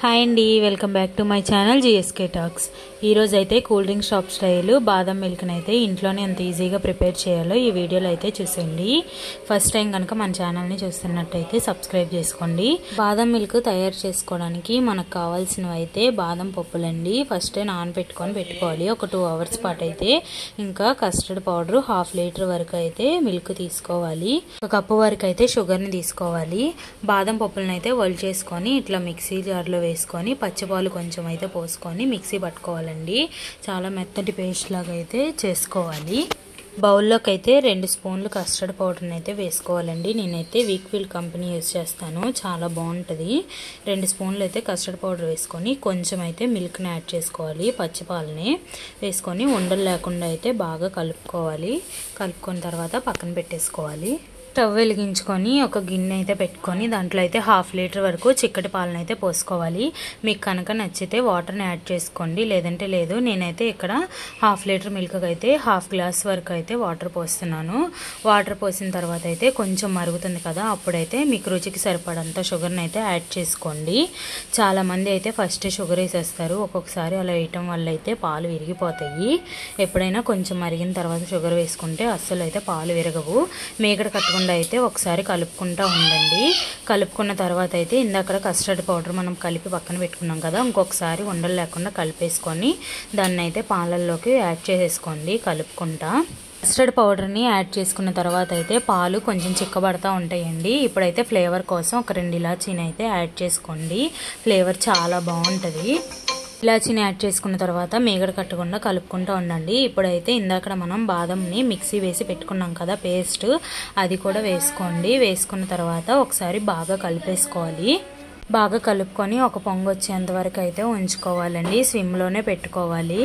Hi అండి, welcome back to my channel GSK talks. ఈరోజు అయితే కూల్ డ్రింక్ షాప్ స్టైల్ బాదం మిల్క్ని అయితే ఇంట్లోనే ఎంత ఈజీగా ప్రిపేర్ చేయాలో ఈ వీడియోలో అయితే చూసేయండి. ఫస్ట్ టైం కనుక మన ఛానల్ని చూస్తున్నట్టయితే సబ్స్క్రైబ్ చేసుకోండి. బాదం మిల్క్ తయారు చేసుకోవడానికి మనకు కావాల్సినవి అయితే బాదం పప్పులండి. ఫస్ట్ నానబెట్టుకొని పెట్టుకోవాలి ఒక 2 అవర్స్ పాటు అయితే. ఇంకా కస్టర్డ్ పౌడర్ 1/2 లీటర్ వరకు అయితే మిల్క్ తీసుకోవాలి. 1 కప్పు వరకు అయితే షుగర్ని తీసుకోవాలి. బాదం పప్పులను అయితే వలిచేసుకొని ఇట్లా మిక్సీ జార్లో వేసుకొని పచ్చిపాలు కొంచెం అయితే పోసుకొని మిక్సీ పట్టుకోవాలండి. చాలా మెత్తటి పేస్ట్ లాగా అయితే చేసుకోవాలి. బౌల్లోకి అయితే 2 స్పూన్లు కస్టర్డ్ పౌడర్ని అయితే వేసుకోవాలండి. నేనైతే వీక్ఫీల్డ్ కంపెనీ యూజ్ చేస్తాను, చాలా బాగుంటుంది. 2 స్పూన్లు అయితే కస్టర్డ్ పౌడర్ వేసుకొని కొంచెం అయితే మిల్క్ని యాడ్ చేసుకోవాలి. పచ్చిపాలని వేసుకొని ఉండలు లేకుండా అయితే బాగా కలుపుకోవాలి. కలుపుకున్న తర్వాత పక్కన పెట్టేసుకోవాలి. స్టవ్ వెలిగించుకొని ఒక గిన్నె అయితే పెట్టుకొని దాంట్లో అయితే 1/2 లీటర్ వరకు చిక్కటి పాలను అయితే పోసుకోవాలి. మీకు కనుక నచ్చితే వాటర్ని యాడ్ చేసుకోండి, లేదంటే లేదు. నేనైతే ఇక్కడ 1/2 లీటర్ మిల్క్ అయితే 1/2 గ్లాస్ వరకు అయితే వాటర్ పోస్తున్నాను. వాటర్ పోసిన తర్వాత అయితే కొంచెం మరుగుతుంది కదా, అప్పుడైతే మీకు రుచికి సరిపడంత షుగర్ని అయితే యాడ్ చేసుకోండి. చాలామంది అయితే ఫస్ట్ షుగర్ వేసేస్తారు. ఒక్కొక్కసారి అలా వేయటం వల్ల అయితే పాలు విరిగిపోతాయి. ఎప్పుడైనా కొంచెం మరిగిన తర్వాత షుగర్ వేసుకుంటే అస్సలు అయితే పాలు విరగవు. మేగడ కట్టుకుంటే అయితే ఒకసారి కలుపుకుంటూ ఉండండి. కలుపుకున్న తర్వాత అయితే ఇందాక కస్టర్డ్ పౌడర్ మనం కలిపి పక్కన పెట్టుకున్నాం కదా, ఇంకొకసారి ఉండలు లేకుండా కలిపేసుకొని దాన్ని అయితే పాలల్లోకి యాడ్ చేసేసుకోండి కలుపుకుంటా. కస్టర్డ్ పౌడర్ని యాడ్ చేసుకున్న తర్వాత అయితే పాలు కొంచెం చిక్కబడతా ఉంటాయండి. ఇప్పుడైతే ఫ్లేవర్ కోసం ఒక 2 ఇలాచీని అయితే యాడ్ చేసుకోండి. ఫ్లేవర్ చాలా బాగుంటుంది. ఇలాచీని యాడ్ చేసుకున్న తర్వాత మేగడ కట్టకుండా కలుపుకుంటూ ఉండండి. ఇప్పుడైతే ఇందాక మనం బాదంని మిక్సీ వేసి పెట్టుకున్నాం కదా పేస్ట్, అది కూడా వేసుకోండి. వేసుకున్న తర్వాత ఒకసారి బాగా కలిపేసుకోవాలి. బాగా కలుపుకొని ఒక పొంగు వచ్చేంత వరకు అయితే ఉంచుకోవాలండి. స్విమ్లోనే పెట్టుకోవాలి.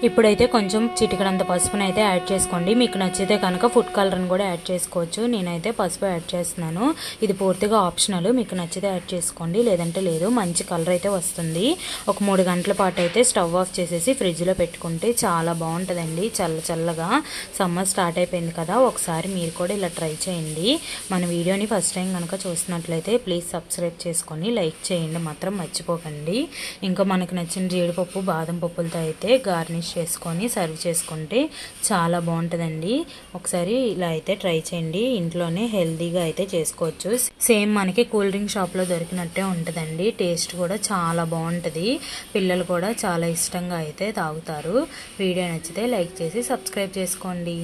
ఇప్పుడైతే కొంచెం చిటికడంత పసుపుని అయితే యాడ్ చేసుకోండి. మీకు నచ్చితే కనుక ఫుడ్ కలర్ని కూడా యాడ్ చేసుకోవచ్చు. నేనైతే పసుపు యాడ్ చేస్తున్నాను. ఇది పూర్తిగా ఆప్షనల్, మీకు నచ్చితే యాడ్ చేసుకోండి, లేదంటే లేదు. మంచి కలర్ అయితే వస్తుంది. ఒక 3 గంటల పాటు అయితే స్టవ్ ఆఫ్ చేసేసి ఫ్రిడ్జ్లో పెట్టుకుంటే చాలా బాగుంటుందండి. చల్లగా సమ్మర్ స్టార్ట్ అయిపోయింది కదా, ఒకసారి మీరు కూడా ఇలా ట్రై చేయండి. మన వీడియోని ఫస్ట్ టైం కనుక చూసినట్లయితే ప్లీజ్ సబ్స్క్రైబ్ చేసుకొని లైక్ చేయండి మాత్రం మర్చిపోకండి. ఇంకా మనకు నచ్చిన జీడిపప్పు బాదం పప్పులతో అయితే గార్నిష్ చేసుకొని సర్వ్ చేసుకుంటే చాలా బాగుంటుందండి. ఒకసారి ఇలా అయితే ట్రై చేయండి. ఇంట్లోనే హెల్తీగా అయితే చేసుకోవచ్చు. సేమ్ మనకి కూల్ డ్రింక్ షాప్లో దొరికినట్టే ఉంటుందండి. టేస్ట్ కూడా చాలా బాగుంటుంది. పిల్లలు కూడా చాలా ఇష్టంగా అయితే తాగుతారు. వీడియో నచ్చితే లైక్ చేసి సబ్స్క్రైబ్ చేసుకోండి.